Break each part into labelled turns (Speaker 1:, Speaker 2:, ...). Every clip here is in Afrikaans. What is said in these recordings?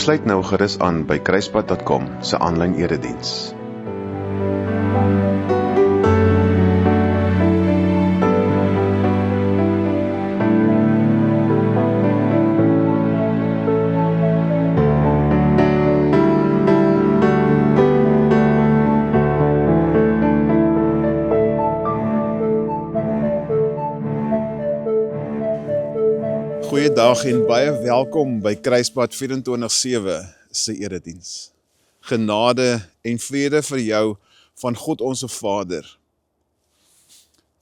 Speaker 1: Sluit nou gerus aan by kruispad.com se aanlyn erediens.
Speaker 2: Goeiedag en baie welkom by Kruispad 24/7 se erediens. Genade en vrede vir jou van God ons Vader.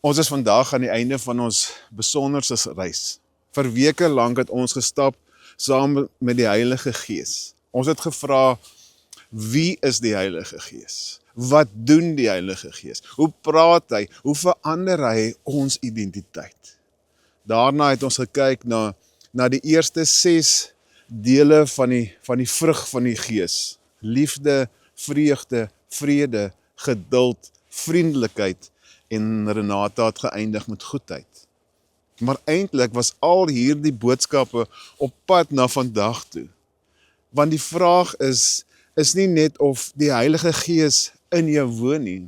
Speaker 2: Ons is vandag aan die einde van ons besonderse reis. Vir weke lank het ons gestap saam met die Heilige Gees. Ons het gevra, wie is die Heilige Gees? Wat doen die Heilige Gees? Hoe praat hy? Hoe verander hy ons identiteit? Daarna het ons gekyk na die eerste 6 dele van die vrug van die Gees. Liefde, vreugde, vrede, geduld, vriendelikheid en Renata het geëindig met goedheid. Maar eintlik was al hierdie boodskappe op pad na vandag toe. Want die vraag is nie net of die Heilige Gees in jou woon nie.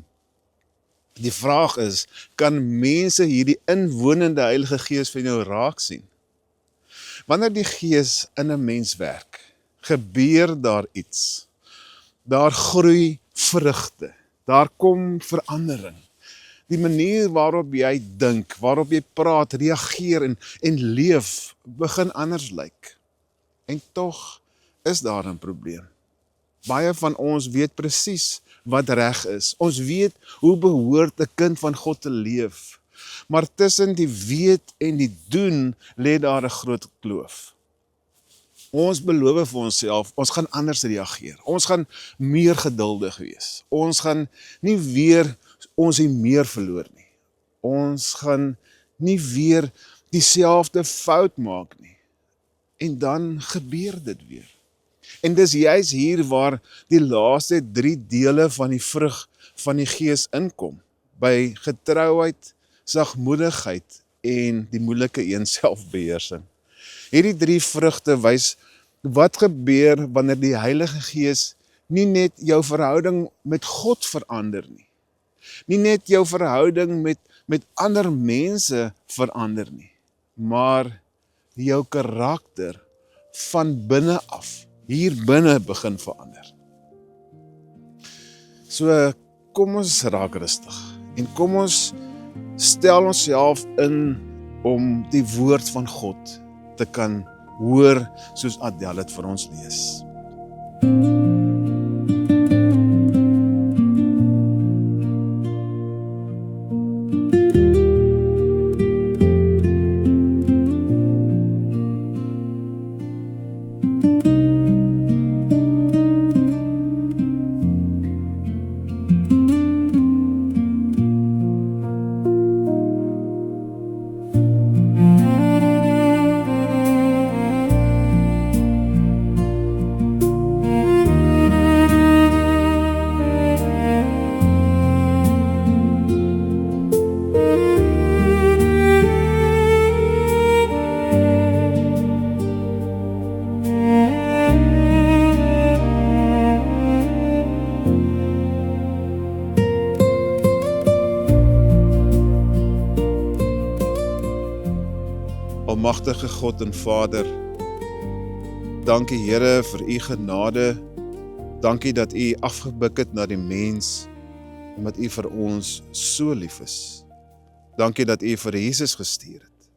Speaker 2: Die vraag is, kan mense hierdie inwonende Heilige Gees van jou raak sien? Wanneer die Gees in 'n mens werk, gebeur daar iets. Daar groei vrugte, daar kom verandering. Die manier waarop jy dink, waarop jy praat, reageer en leef, begin anders lyk. En tog is daar 'n probleem. Baie van ons weet presies wat reg is. Ons weet hoe behoort 'n kind van God te leef. Maar tussen die weet en die doen lê daar 'n groot kloof. Ons beloof vir onsself, ons gaan anders reageer. Ons gaan meer geduldig wees. Ons gaan nie weer ons meer verloor nie. Ons gaan nie weer dieselfde fout maak nie. En dan gebeur dit weer. En dis juist hier waar die laaste 3 dele van die vrug van die Gees inkom. By getrouheid, sagmoedigheid en die moeilike een selfbeheersing. Hierdie 3 vrugte wys wat gebeur wanneer die Heilige Gees nie net jou verhouding met God verander nie. Nie net jou verhouding met ander mense verander nie, maar jou karakter van binne af, hier binne begin verander. So kom ons raak rustig en kom ons stel onsself in om die woord van God te kan hoor soos Adel het vir ons lees. Almagtige God en Vader, dankie Here vir u genade, dankie dat u afgebuk het na die mens, omdat u vir ons so lief is. Dankie dat u vir Jesus gestuur het,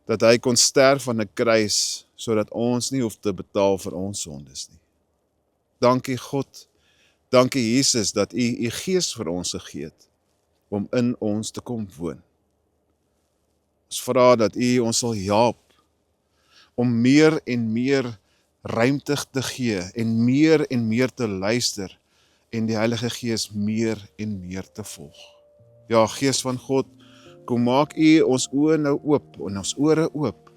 Speaker 2: dat hy kon sterf aan 'n kruis, sodat ons nie hoef te betaal vir ons sondes nie. Dankie God, dankie Jesus, dat u Gees vir ons gegee het, om in ons te kom woon. Ons vra dat u ons sal help om meer en meer ruimte te gee en meer te luister en die Heilige Gees meer en meer te volg. Ja, Gees van God, kom maak u ons oë nou oop en ons ore oop,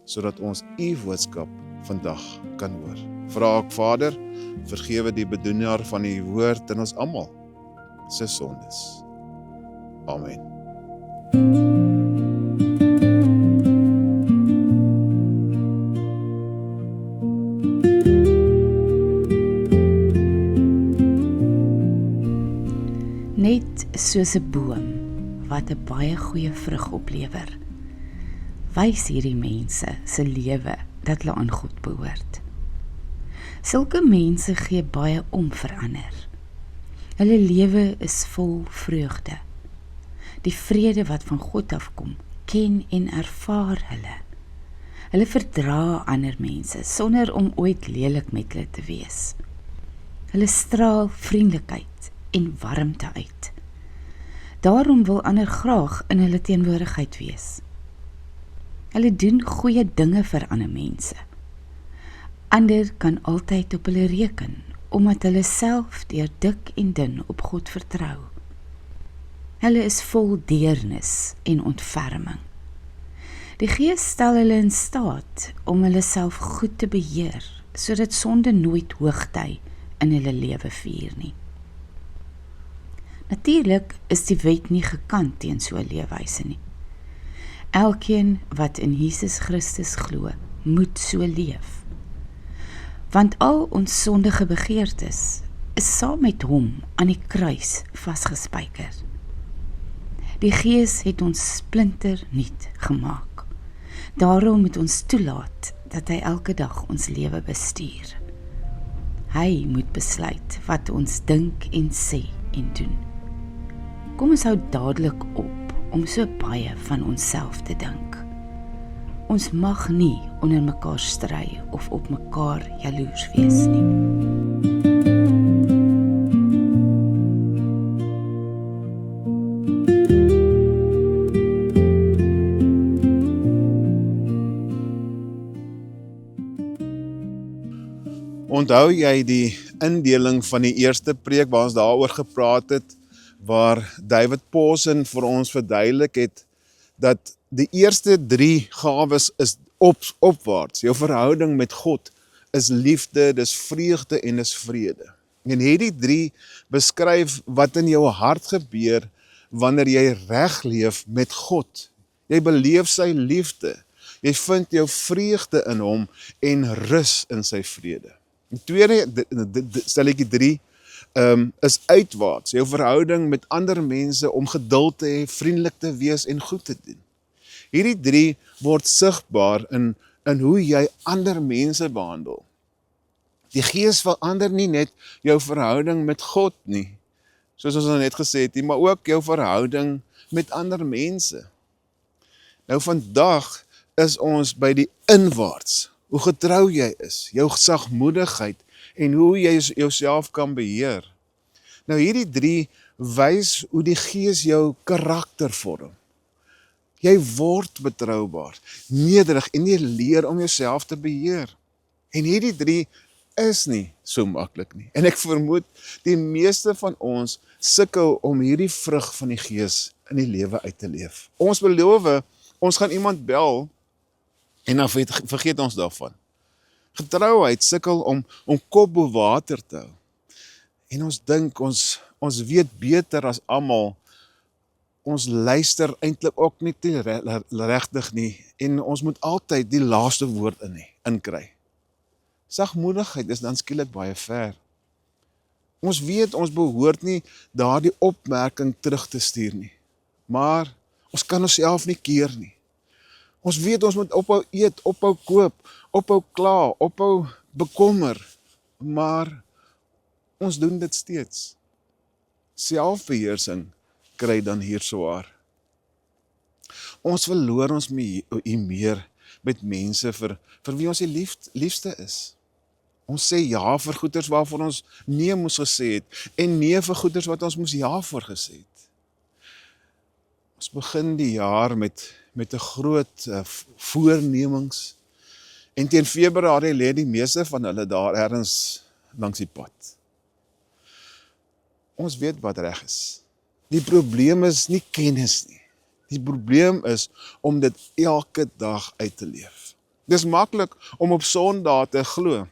Speaker 2: sodat ons u boodskap vandag kan hoor. Vra ek Vader, vergewe die bedoener van die woord in ons almal se sondes. Amen.
Speaker 3: is soos 'n boom wat 'n baie goeie vrug oplewer. Wys hierdie mense se lewe dat hulle aan God behoort. Sulke mense gee baie om vir ander. Hulle lewe is vol vreugde. Die vrede wat van God afkom, ken en ervaar hulle. Hulle verdra ander mense sonder om ooit lelik met hulle te wees. Hulle straal vriendelikheid en warmte uit. Daarom wil ander graag in hulle teenwoordigheid wees. Hulle doen goeie dinge vir ander mense. Ander kan altyd op hulle reken, omdat hulle self deur dik en dun op God vertrou. Hulle is vol deernis en ontferming. Die Gees stel hulle in staat om hulle self goed te beheer, sodat sonde nooit hoogtyd in hulle lewe vier nie. Natuurlik is die wet nie gekant teen so 'n leefwyse nie. Elkeen wat in Jesus Christus glo, moet so leef. Want al ons sondige begeertes is saam met hom aan die kruis vasgespijker. Die Gees het ons splinter nuut gemaak. Daarom moet ons toelaat dat hy elke dag ons lewe bestuur. Hy moet besluit wat ons dink en sê en doen. Kom ons hou dadelik op om so baie van onsself te dink. Ons mag nie onder mekaar stry of op mekaar jaloers wees nie.
Speaker 2: Onthou jy die indeling van die eerste preek waar ons daaroor gepraat het, waar David Pawson vir ons verduidelik het, dat die eerste 3 gawes is opwaarts. Jou verhouding met God is liefde, dis vreugde en dis vrede. En hierdie 3 beskryf wat in jou hart gebeur wanneer jy reg leef met God. Jy beleef sy liefde. Jy vind jou vreugde in hom en rus in sy vrede. Die tweede stelletjie 3 is uitwaarts. Jou verhouding met ander mense om geduld te hê, vriendelik te wees en goed te doen. Hierdie 3 word sigbaar in hoe jy ander mense behandel. Die Gees verander nie net jou verhouding met God nie, soos ons net gesê het, maar ook jou verhouding met ander mense. Nou vandag is ons by die inwaarts, hoe getrou jy is, jou sagmoedigheid en hoe jy jouself kan beheer. Nou hierdie 3 wys hoe die Gees jou karakter vorm. Jy word betroubaar, nederig en jy leer om jouself te beheer. En hierdie 3 is nie so maklik nie. En ek vermoed die meeste van ons sukkel om hierdie vrug van die Gees in die lewe uit te leef. Ons beloof, ons gaan iemand bel en dan vergeet ons daarvan. Getrouheid sukkel om kop bo water te hou. En ons dink ons weet beter as almal. Ons luister eintlik ook nie regtig nie en ons moet altyd die laaste woord inkry. Sagmoedigheid is dan skielik baie ver. Ons weet ons behoort nie daardie opmerking terug te stuur nie. Maar ons kan onsself nie keer nie. Ons weet ons moet ophou eet, ophou koop, ophou kla, ophou bekommer, maar ons doen dit steeds. Selfbeheersing kry dan hier swaar. Ons verloor ons meer met mense vir wie ons die liefste is. Ons sê ja vir goeders waarvoor ons nee moes gesê het, en nee vir goeders wat ons moes ja voor gesê het. Ons begin die jaar met 'n groot voornemings, en teen Februarie lê die meeste van hulle daar ergens langs die pad. Ons weet wat reg is. Die probleem is nie kennis nie. Die probleem is om dit elke dag uit te leef. Dis maklik om op Sondag te glo.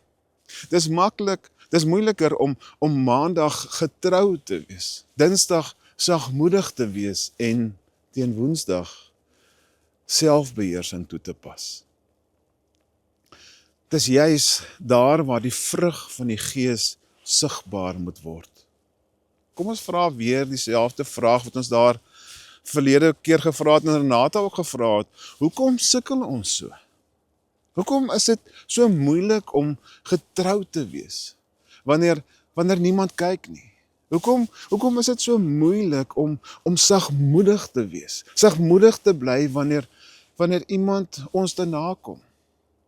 Speaker 2: Dis moeiliker om Maandag getrou te wees. Dinsdag sagmoedig te wees en teen Woensdag selfbeheersing toe te pas. Dis juis daar waar die vrug van die Gees sigbaar moet word. Kom ons vra weer dieselfde vraag wat ons daar verlede keer gevra het en Renata ook gevra het. Hoekom sukkel ons so? Hoekom is dit so moeilik om getrou te wees wanneer niemand kyk nie? Hoekom is dit so moeilik om sagmoedig te wees? Sagmoedig te bly wanneer iemand ons te nakom?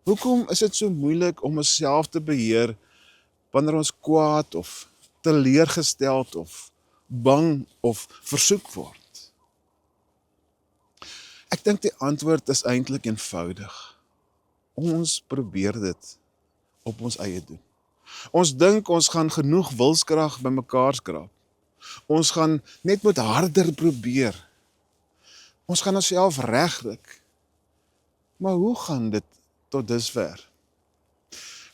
Speaker 2: Hoekom is dit so moeilik om onsself te beheer wanneer ons kwaad of teleurgesteld of bang of versoek word? Ek dink die antwoord is eintlik eenvoudig. Ons probeer dit op ons eie doen. Ons dink ons gaan genoeg wilskrag bymekaar skraap. Ons gaan net met harder probeer. Ons gaan onsself regryk. Maar hoe gaan dit tot dusver?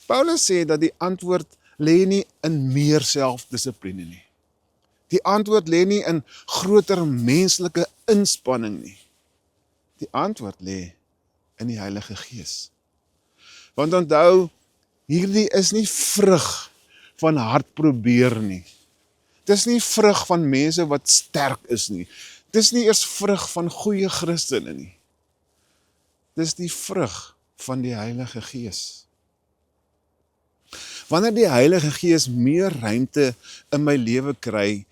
Speaker 2: Paulus sê dat die antwoord lê nie in meer selfdissipline nie. Die antwoord lê nie in groter menslike inspanning nie. Die antwoord lê in die Heilige Gees. Want onthou, hierdie is nie vrug van hard probeer nie. Dis nie vrug van mense wat sterk is nie. Dis nie eers vrug van goeie Christene nie. Dis die vrug van die Heilige Gees. Wanneer die Heilige Gees meer ruimte in my lewe kry,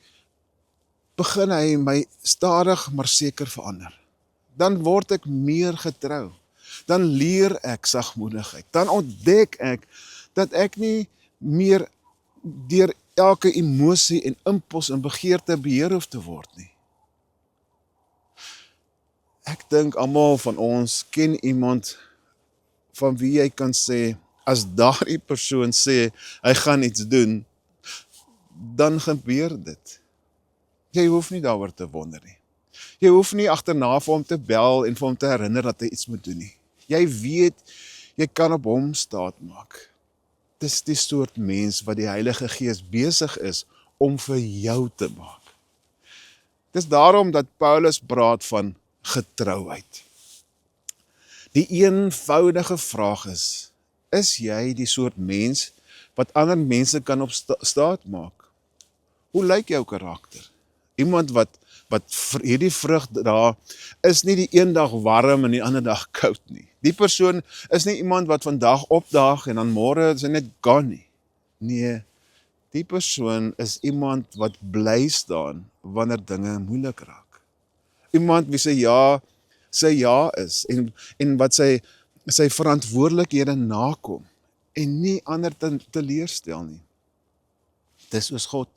Speaker 2: begin hy my stadig maar seker verander. Dan word ek meer getrou. Dan leer ek sagmoedigheid. Dan ontdek ek dat ek nie meer deur elke emosie en impuls en begeerte beheer hoef te word nie. Ek dink almal van ons ken iemand van wie jy kan sê, as daardie persoon sê, hy gaan iets doen, dan gebeur dit. Jy hoef nie daaroor te wonder nie. Jy hoef nie agterna vir hom te bel en vir hom te herinner dat hy iets moet doen nie. Jy weet, jy kan op hom staat maak. Dis die soort mens wat die Heilige Gees besig is om vir jou te maak. Dis daarom dat Paulus praat van getrouheid. Die eenvoudige vraag is jy die soort mens wat ander mense kan op staat maak? Hoe lyk jou karakter? Iemand wat vir hierdie vrug dra, is nie die een dag warm en die ander dag koud nie. Die persoon is nie iemand wat vandag opdaag en dan môre is hy net gone nie. Nee, die persoon is iemand wat bly staan wanneer dinge moeilik raak. Iemand wie sy ja is en wat sy verantwoordelikhede nakom en nie ander teleurstel nie. Dis soos God.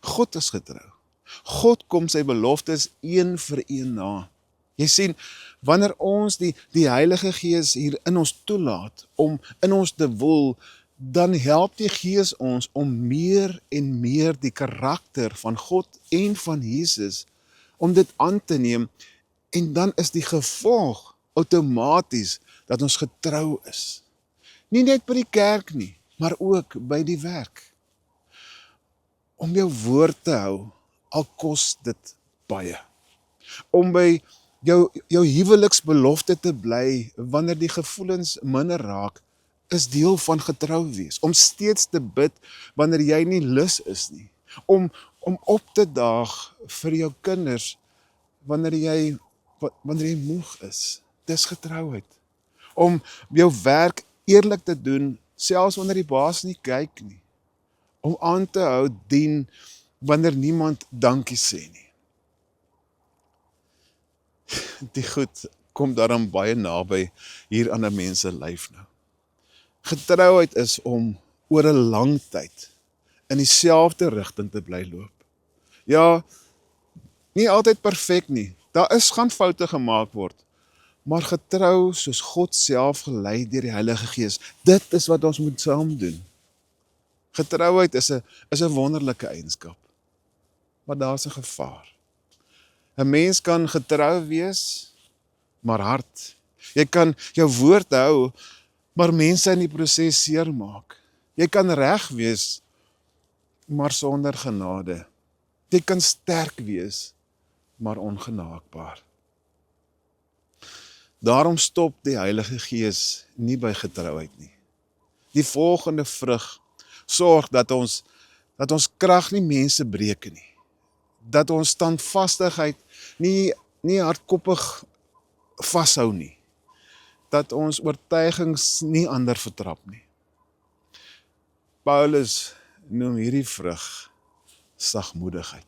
Speaker 2: God is getrou. God kom sy beloftes een vir een na. Jy sien, wanneer ons die Heilige Gees hier in ons toelaat om in ons te woel, dan help die Gees ons om meer en meer die karakter van God en van Jesus, om dit aan te neem, en dan is die gevolg outomaties dat ons getrou is. Nie net by die kerk nie, maar ook by die werk. Om jou woord te hou, al kos dit baie. Om by jou huweliksbelofte te bly, wanneer die gevoelens minder raak, is deel van getrou wees. Om steeds te bid, wanneer jy nie lus is nie. Om op te daag vir jou kinders, wanneer jy moeg is. Dis getrouheid. Om jou werk eerlik te doen, selfs wanneer die baas nie kyk nie. Om aan te hou dien, wanneer niemand dankie sê nie. Die goed kom daarom baie naby hier aan 'n mens se lyf nou. Getrouheid is om oor 'n lang tyd in dieselfde rigting te bly loop. Ja, nie altyd perfek nie. Daar gaan foute gemaak word, maar getrou soos God self gelei deur die Heilige Gees. Dit is wat ons moet saam doen. Getrouheid is 'n wonderlike eienskap, maar daar's 'n gevaar. 'n Mens kan getrou wees, maar hard. Jy kan jou woord hou, maar mense in die proses seermaak. Jy kan reg wees, maar sonder genade. Jy kan sterk wees, maar ongenaakbaar. Daarom stop die Heilige Gees nie by getrouheid nie. Die volgende vrug sorg dat ons dat ons krag nie mense breek nie, dat ons standvastigheid nie hardkoppig vashou nie, dat ons oortuigings nie ander vertrap nie. Paulus noem hierdie vrug sagmoedigheid.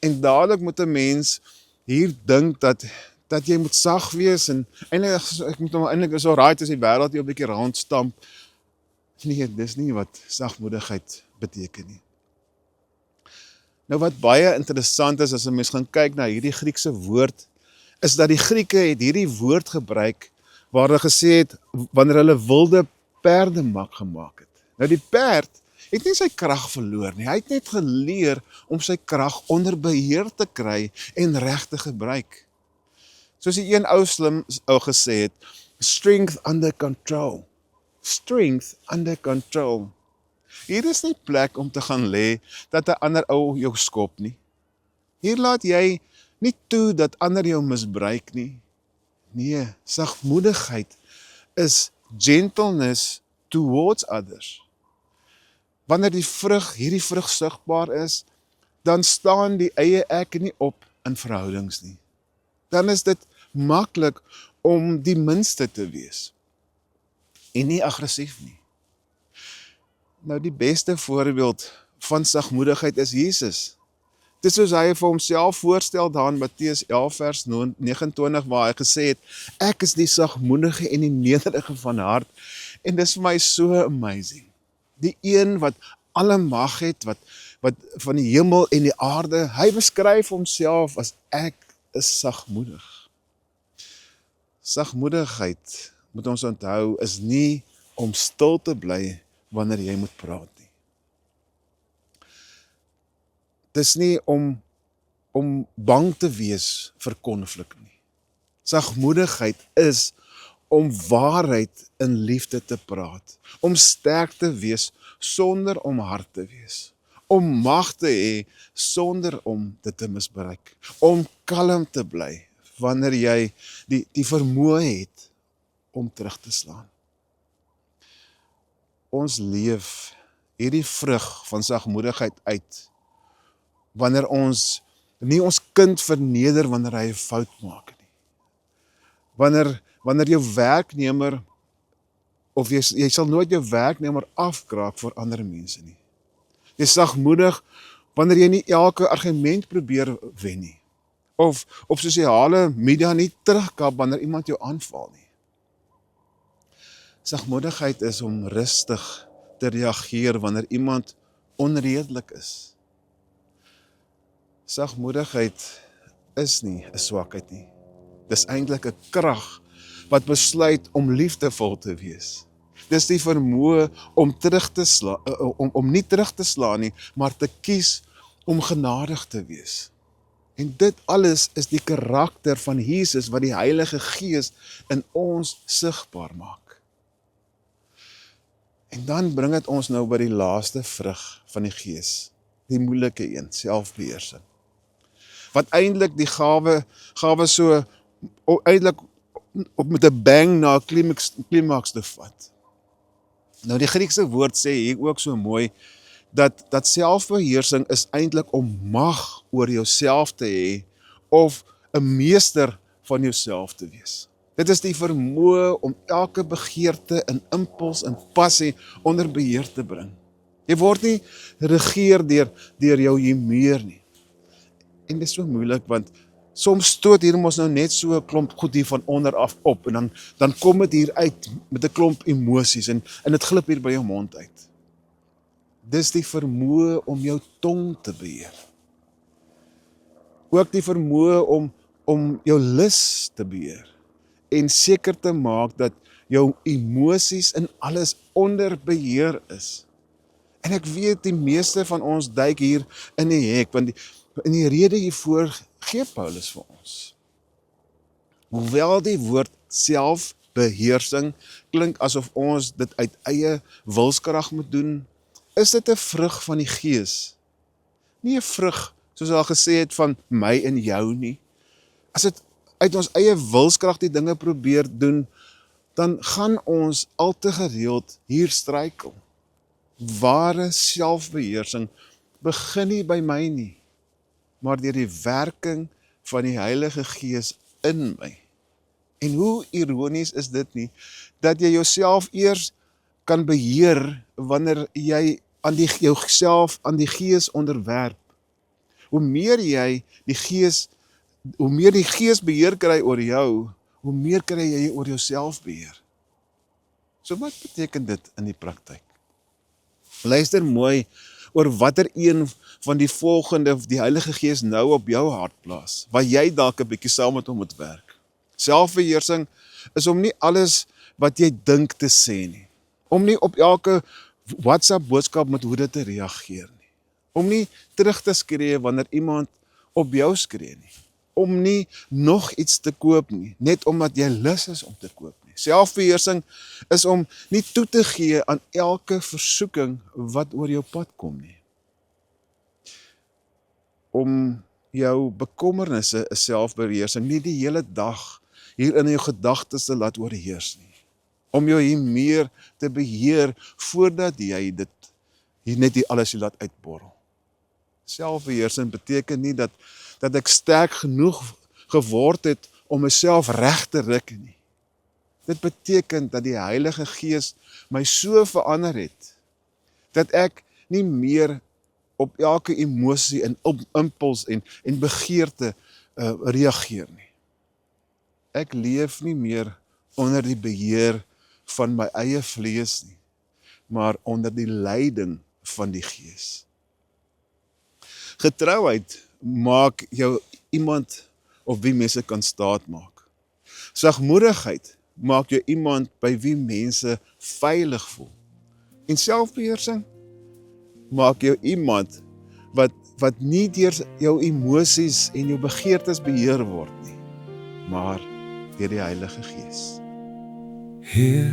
Speaker 2: En dadelik moet 'n mens hier dink dat jy moet sag wees en eintlik is alright as die wêreld jy 'n bietjie rondstamp. Nee, dis nie wat sagmoedigheid beteken nie. Nou wat baie interessant is as 'n mens gaan kyk na hierdie Griekse woord, is dat die Grieke het hierdie woord gebruik waar hulle gesê het wanneer hulle wilde perdemak gemaak het. Nou die perd het nie sy krag verloor nie, hy het net geleer om sy krag onder beheer te kry en reg te gebruik. Soos die een ou slim ou gesê het, strength under control. Strength under control. Hier is nie plek om te gaan lê dat 'n ander ou jou skop nie. Hier laat jy nie toe dat ander jou misbruik nie. Nee, sagmoedigheid is gentleness towards others. Wanneer hierdie vrug sigbaar is, dan staan die eie ek nie op in verhoudings nie. Dan is dit maklik om die minste te wees en nie aggressief nie. Nou die beste voorbeeld van sagmoedigheid is Jesus. Dit is soos hy vir homself voorstel daar in Matteus 11 vers 29 waar hy gesê het, ek is die sagmoedige en die nederige van hart. En dis vir my so amazing. Die een wat alle mag het, wat van die hemel en die aarde, hy beskryf homself as ek is sagmoedig. Sagmoedigheid, moet ons onthou, is nie om stil te bly wanneer jy moet praat nie. Dis nie om bang te wees vir konflik nie. Sagmoedigheid is om waarheid in liefde te praat, om sterk te wees sonder om hard te wees, om mag te hê sonder om dit te misbruik, om kalm te bly wanneer jy die vermoë het om terug te slaan. Ons leef hierdie vrug van sagmoedigheid uit wanneer ons nie ons kind verneder wanneer hy 'n fout maak nie. Wanneer jou werknemer, of jy sal nooit jou werknemer afkraak vir ander mense nie. Jy is sagmoedig wanneer jy nie elke argument probeer wen nie. Of op sosiale media nie terugkap wanneer iemand jou aanval nie. Sagmoedigheid is om rustig te reageer wanneer iemand onredelik is. Sagmoedigheid is nie 'n swakheid nie. Dis eintlik 'n krag wat besluit om liefdevol te wees. Dis die vermoë om om nie terug te slaan nie, maar te kies om genadig te wees. En dit alles is die karakter van Jesus wat die Heilige Gees in ons sigbaar maak. En dan bring dit ons nou by die laaste vrug van die Gees, die moeilike een, selfbeheersing. Wat eintlik die gawe so eintlik met 'n bang na 'n klimaks te vat. Nou die Griekse woord sê hier ook so mooi dat selfbeheersing is eintlik om mag oor jouself te hê of 'n meester van jouself te wees. Dit is die vermoë om elke begeerte en impuls en passie onder beheer te bring. Jy word nie regeer deur jou humeur nie. En dit is so moeilik want soms stoot hier ons nou net so 'n klomp goed hier van onder af op en dan kom dit hier uit met 'n klomp emosies en dit glip hier by jou mond uit. Dis die vermoë om jou tong te beheer. Ook die vermoë om jou lus te beheer en seker te maak dat jou emosies en alles onder beheer is. En ek weet die meeste van ons duik hier in die hek, want in die rede hiervoor gee Paulus vir ons. Hoewel die woord selfbeheersing klink asof ons dit uit eie wilskrag moet doen, is dit 'n vrug van die Gees. Nie 'n vrug, soos al gesê het, van my en jou nie. As dit uit ons eie wilskrag die dinge probeer doen, dan gaan ons al te gereeld hier struikel. Ware selfbeheersing begin nie by my nie, maar deur die werking van die Heilige Gees in my. En hoe ironies is dit nie, dat jy jouself eers kan beheer wanneer jy jouself aan die Gees onderwerp. Hoe meer die Gees beheer kry oor jou, hoe meer kry jy oor jouself beheer. So wat beteken dit in die praktyk? Luister mooi oor watter een van die volgende die Heilige Gees nou op jou hart plaas, waar jy dalk 'n bietjie saam met hom moet werk. Selfbeheersing is om nie alles wat jy dink te sê nie, om nie op elke WhatsApp boodskap met woede te reageer nie, om nie terug te skree wanneer iemand op jou skree nie, om nie nog iets te koop nie, net omdat jy lus is om te koop nie. Selfbeheersing is om nie toe te gee aan elke versoeking wat oor jou pad kom nie. Om jou bekommernisse is selfbeheersing, nie die hele dag hier in jou gedagtes te laat oorheers nie. Om jou hier meer te beheer voordat jy hier net die alles laat uitborrel. Selfbeheersing beteken nie dat ek sterk genoeg geword het om myself reg te ruk nie. Dit beteken dat die Heilige Gees my so verander het, dat ek nie meer op elke emosie en impuls en begeerte reageer nie. Ek leef nie meer onder die beheer van my eie vlees nie, maar onder die leiding van die Gees. Getrouheid maak jou iemand op wie mense kan staatmaak. Sagmoedigheid maak jou iemand by wie mense veilig voel. En selfbeheersing maak jou iemand wat nie deur jou emosies en jou begeertes beheer word nie, maar deur die Heilige Gees.
Speaker 4: Heer,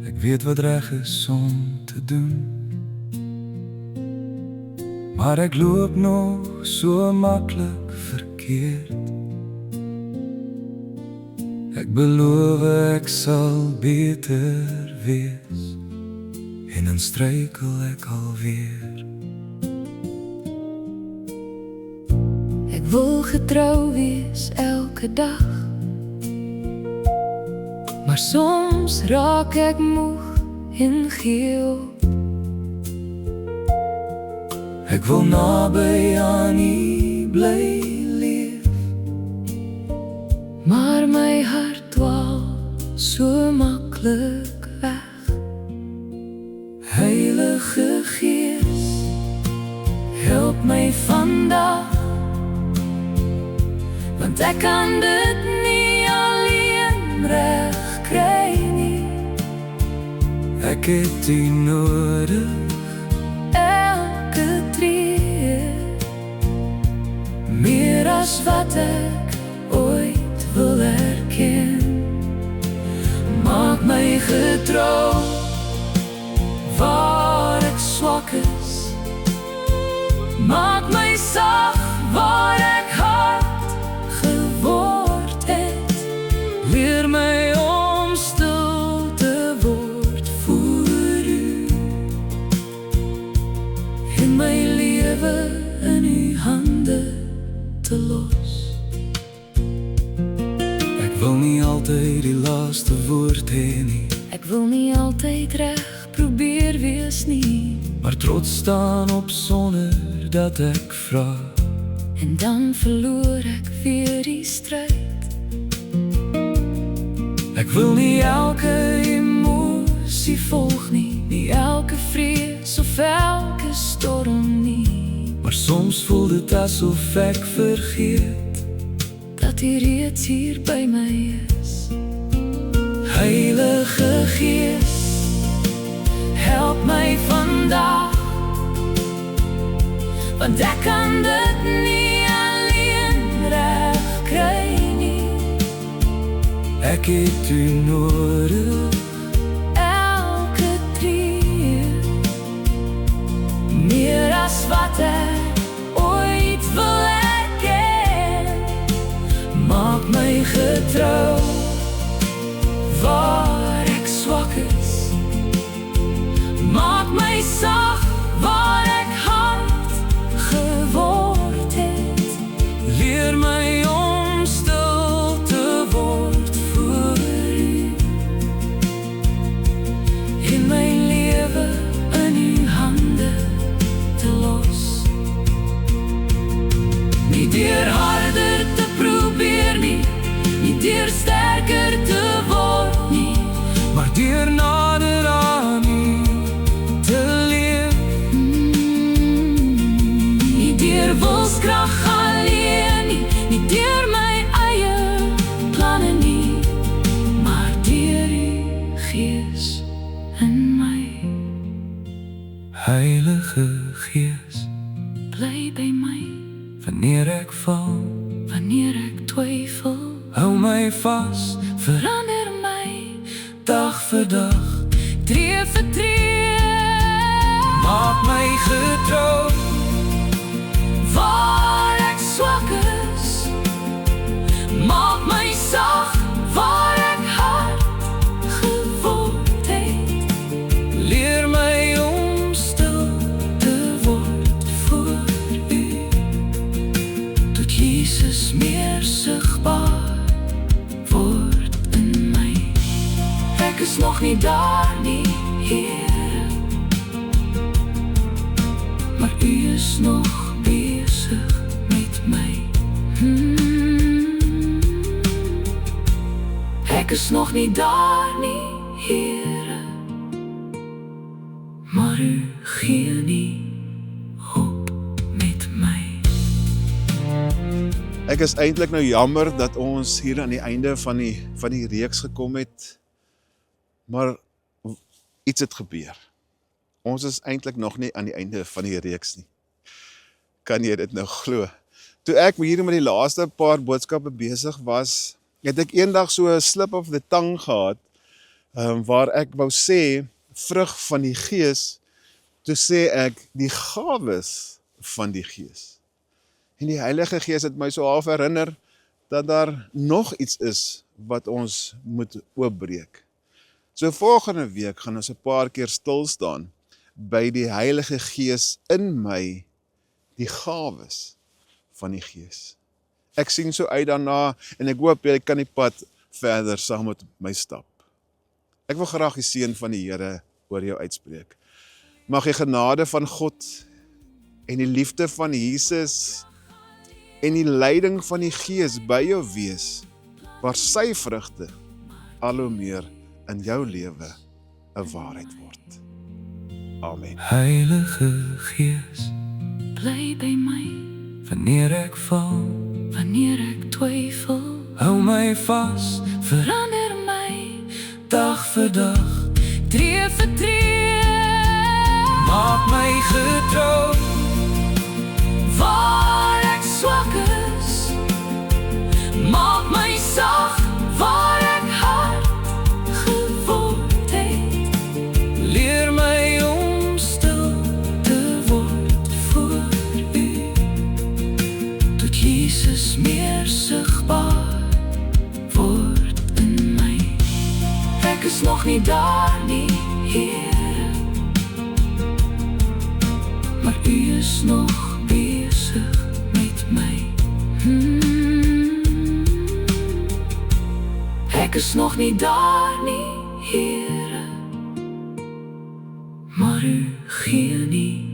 Speaker 4: ek weet wat reg is om te doen, maar ek loop nog so maklik verkeerd. Ek beloof ek sal beter wees, en dan struikel ek alweer.
Speaker 5: Ek wil getrou wees elke dag, maar soms raak ek moeg en gee op.
Speaker 4: Ek wil naby aan U bly leef,
Speaker 5: maar my hart dwaal so maklik weg.
Speaker 4: Heilige Gees, help my vandag,
Speaker 5: want ek kan dit nie alleen reg kry nie.
Speaker 4: ek het U nodig,
Speaker 5: Elke tree,
Speaker 4: meer
Speaker 5: as wat ek ooit wil erken.
Speaker 4: maak my getrou, waar ek swak is,
Speaker 5: Maak my sag waar ek hard geword het.
Speaker 4: leer my om stil te word voor U,
Speaker 5: En my lewe in U hande te los.
Speaker 4: ek wil nie altyd die laaste woord hê nie,
Speaker 5: Ek wil nie altyd reg probeer wees nie,
Speaker 4: maar trots staan op sonder dat ek vra.
Speaker 5: en dan verloor ek weer die stryd.
Speaker 4: Ek wil nie elke
Speaker 5: Emosie volg nie elke vrees of elke storm nie,
Speaker 4: maar soms voel dit asof ek vergeet,
Speaker 5: dat U reeds hier by my is.
Speaker 4: Heilige Gees,
Speaker 5: Help my vandag, want ek kan dit nie alleen reg kry nie.
Speaker 4: ek het U nodig,
Speaker 5: Elke tree, meer as wat ek ooit wil erken.
Speaker 4: maak my getrou,
Speaker 5: Waar ek swak is, maak my sag
Speaker 4: Heilige Gees,
Speaker 5: Bly by my
Speaker 4: wanneer ek val,
Speaker 5: wanneer ek twyfel.
Speaker 4: hou my vas,
Speaker 5: Verander my
Speaker 4: dag vir dag,
Speaker 5: tree vir tree.
Speaker 4: maak my getrou,
Speaker 5: Waar ek swak is, maak my sag. Waar ek hard geword het,
Speaker 4: leer my om stil te word voor U,
Speaker 5: tot Jesus meer sigbaar word in my. Ek is nog nie daar nie, Here, maar U is nog bezig met my. Ek is nog nie daar nie, Here, maar U gee nie op met my.
Speaker 2: Ek is eintlik nou jammer dat ons hier aan die einde van die reeks gekom het, maar iets het gebeur. Ons is eintlik nog nie aan die einde van die reeks nie. Kan jy dit nou glo? Toe ek hier met die laaste paar boodskappe besig was, het ek eendag so 'n slip of the tongue gehad, waar ek wou sê, vrug van die Gees, toe sê ek, die gawes van die Gees. En die Heilige Gees het my so half herinner, dat daar nog iets is, wat ons moet oopbreek. So volgende week gaan ons 'n paar keer stil staan, by die Heilige Gees in my, die gawes van die Gees. Ek sien so uit daarna, en ek hoop jy kan die pad verder saam met my stap. Ek wil graag die seën van die Here oor jou uitspreek. Mag die genade van God, en die liefde van Jesus, en die leiding van die Gees by jou wees, waar sy vrugte al hoe meer in jou lewe 'n waarheid word. Amen.
Speaker 4: Heilige Gees,
Speaker 5: Bly by my
Speaker 4: wanneer ek val,
Speaker 5: wanneer ek twyfel.
Speaker 4: hou my vas,
Speaker 5: Verander my
Speaker 4: dag vir dag,
Speaker 5: tree vir tree.
Speaker 4: maak my getrou,
Speaker 5: Waar ek swak is, maak my sag. Waar ek hard geword het,
Speaker 4: leer my om stil te word voor U,
Speaker 5: tot Jesus meer sigbaar word in my. Ek is nog nie daar nie, Here, maar U is nog bezig met my. Ek is nog nie daar nie, Here, maar U gee nie